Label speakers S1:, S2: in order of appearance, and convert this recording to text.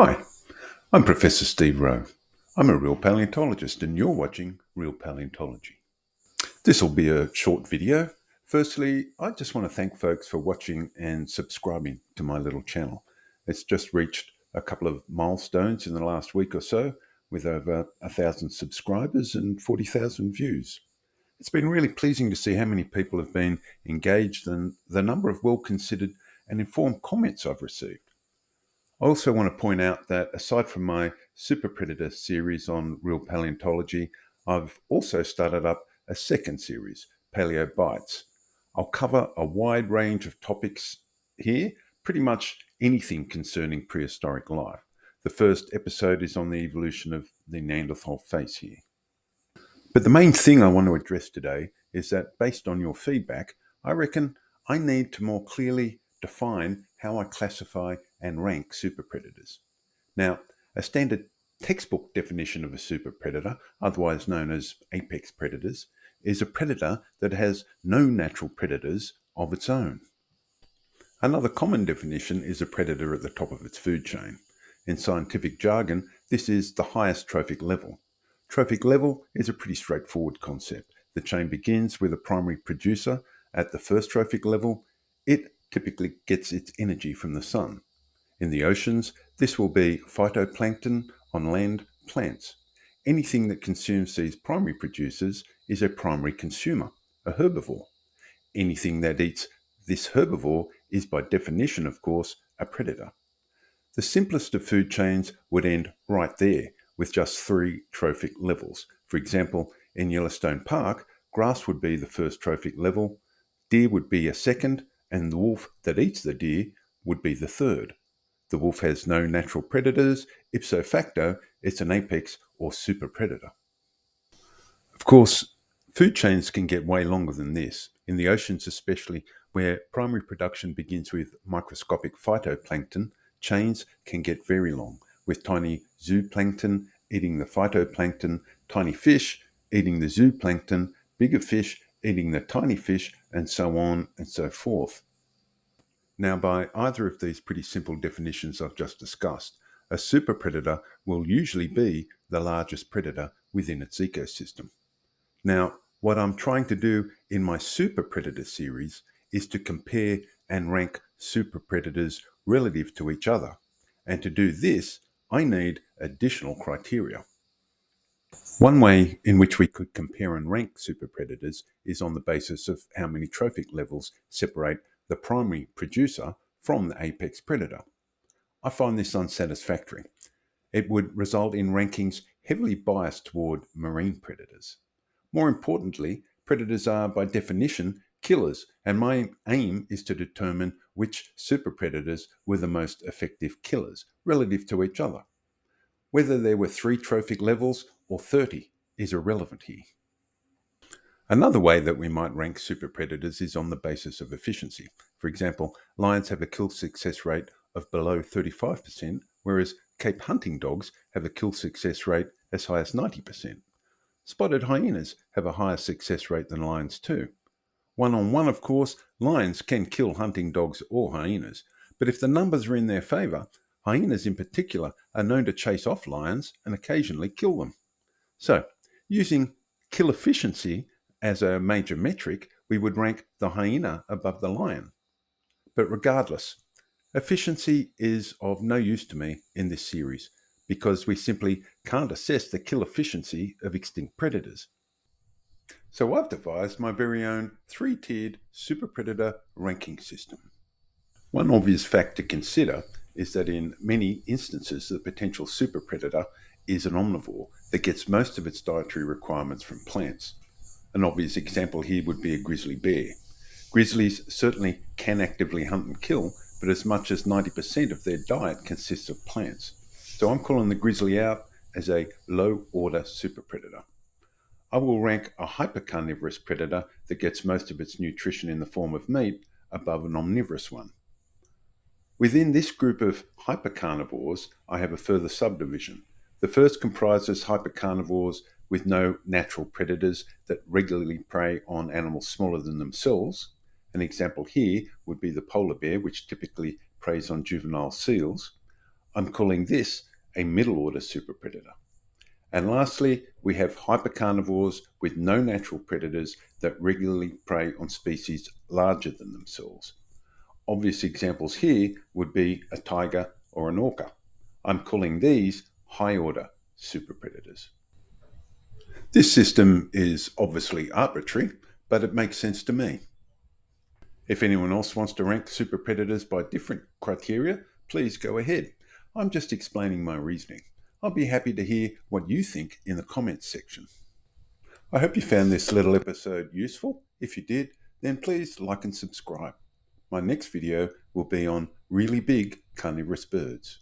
S1: Hi, I'm Professor Steve Rowe. I'm a real paleontologist and you're watching Real Paleontology. This will be a short video. Firstly, I just want to thank folks for watching and subscribing to my little channel. It's just reached a couple of milestones in the last week or so with over 1,000 subscribers and 40,000 views. It's been really pleasing to see how many people have been engaged and the number of well-considered and informed comments I've received. I also want to point out that aside from my Super Predator series on real paleontology, I've also started up a second series, Paleo Bites. I'll cover a wide range of topics here, pretty much anything concerning prehistoric life. The first episode is on the evolution of the Neanderthal face here. But the main thing I want to address today is that based on your feedback, I reckon I need to more clearly define how I classify and rank super predators. Now, a standard textbook definition of a super predator, otherwise known as apex predators, is a predator that has no natural predators of its own. Another common definition is a predator at the top of its food chain. In scientific jargon, this is the highest trophic level. Trophic level is a pretty straightforward concept. The chain begins with a primary producer at the first trophic level. It typically gets its energy from the sun. In the oceans, this will be phytoplankton, on land, plants. Anything that consumes these primary producers is a primary consumer, a herbivore. Anything that eats this herbivore is by definition, of course, a predator. The simplest of food chains would end right there with just 3 trophic levels. For example, in Yellowstone Park, grass would be the first trophic level, deer would be a second, and the wolf that eats the deer would be the third. The wolf has no natural predators, ipso facto, it's an apex or super predator. Of course, food chains can get way longer than this. In the oceans especially, where primary production begins with microscopic phytoplankton, chains can get very long, with tiny zooplankton eating the phytoplankton, tiny fish eating the zooplankton, bigger fish eating the tiny fish, and so on and so forth. Now, by either of these pretty simple definitions I've just discussed, a super predator will usually be the largest predator within its ecosystem. Now, what I'm trying to do in my super predator series is to compare and rank super predators relative to each other. And to do this, I need additional criteria. One way in which we could compare and rank super predators is on the basis of how many trophic levels separate the primary producer from the apex predator. I find this unsatisfactory. It would result in rankings heavily biased toward marine predators. More importantly, predators are by definition killers, and my aim is to determine which super predators were the most effective killers relative to each other. Whether there were 3 trophic levels or 30 is irrelevant here. Another way that we might rank super predators is on the basis of efficiency. For example, lions have a kill success rate of below 35%, whereas Cape hunting dogs have a kill success rate as high as 90%. Spotted hyenas have a higher success rate than lions too. One-on-one, of course, lions can kill hunting dogs or hyenas, but if the numbers are in their favour, hyenas in particular are known to chase off lions and occasionally kill them. So, using kill efficiency as a major metric, we would rank the hyena above the lion. But regardless, efficiency is of no use to me in this series because we simply can't assess the kill efficiency of extinct predators. So I've devised my very own 3-tiered super predator ranking system. One obvious fact to consider is that in many instances the potential super predator is an omnivore that gets most of its dietary requirements from plants. An obvious example here would be a grizzly bear. Grizzlies certainly can actively hunt and kill, but as much as 90% of their diet consists of plants. So I'm calling the grizzly out as a low-order super predator. I will rank a hypercarnivorous predator that gets most of its nutrition in the form of meat above an omnivorous one. Within this group of hypercarnivores, I have a further subdivision. The first comprises hypercarnivores with no natural predators that regularly prey on animals smaller than themselves. An example here would be the polar bear, which typically preys on juvenile seals. I'm calling this a middle order superpredator. And lastly, we have hypercarnivores with no natural predators that regularly prey on species larger than themselves. Obvious examples here would be a tiger or an orca. I'm calling these high-order superpredators. This system is obviously arbitrary, but it makes sense to me. If anyone else wants to rank superpredators by different criteria, please go ahead. I'm just explaining my reasoning. I'll be happy to hear what you think in the comments section. I hope you found this little episode useful. If you did, then please like and subscribe. My next video will be on really big carnivorous birds.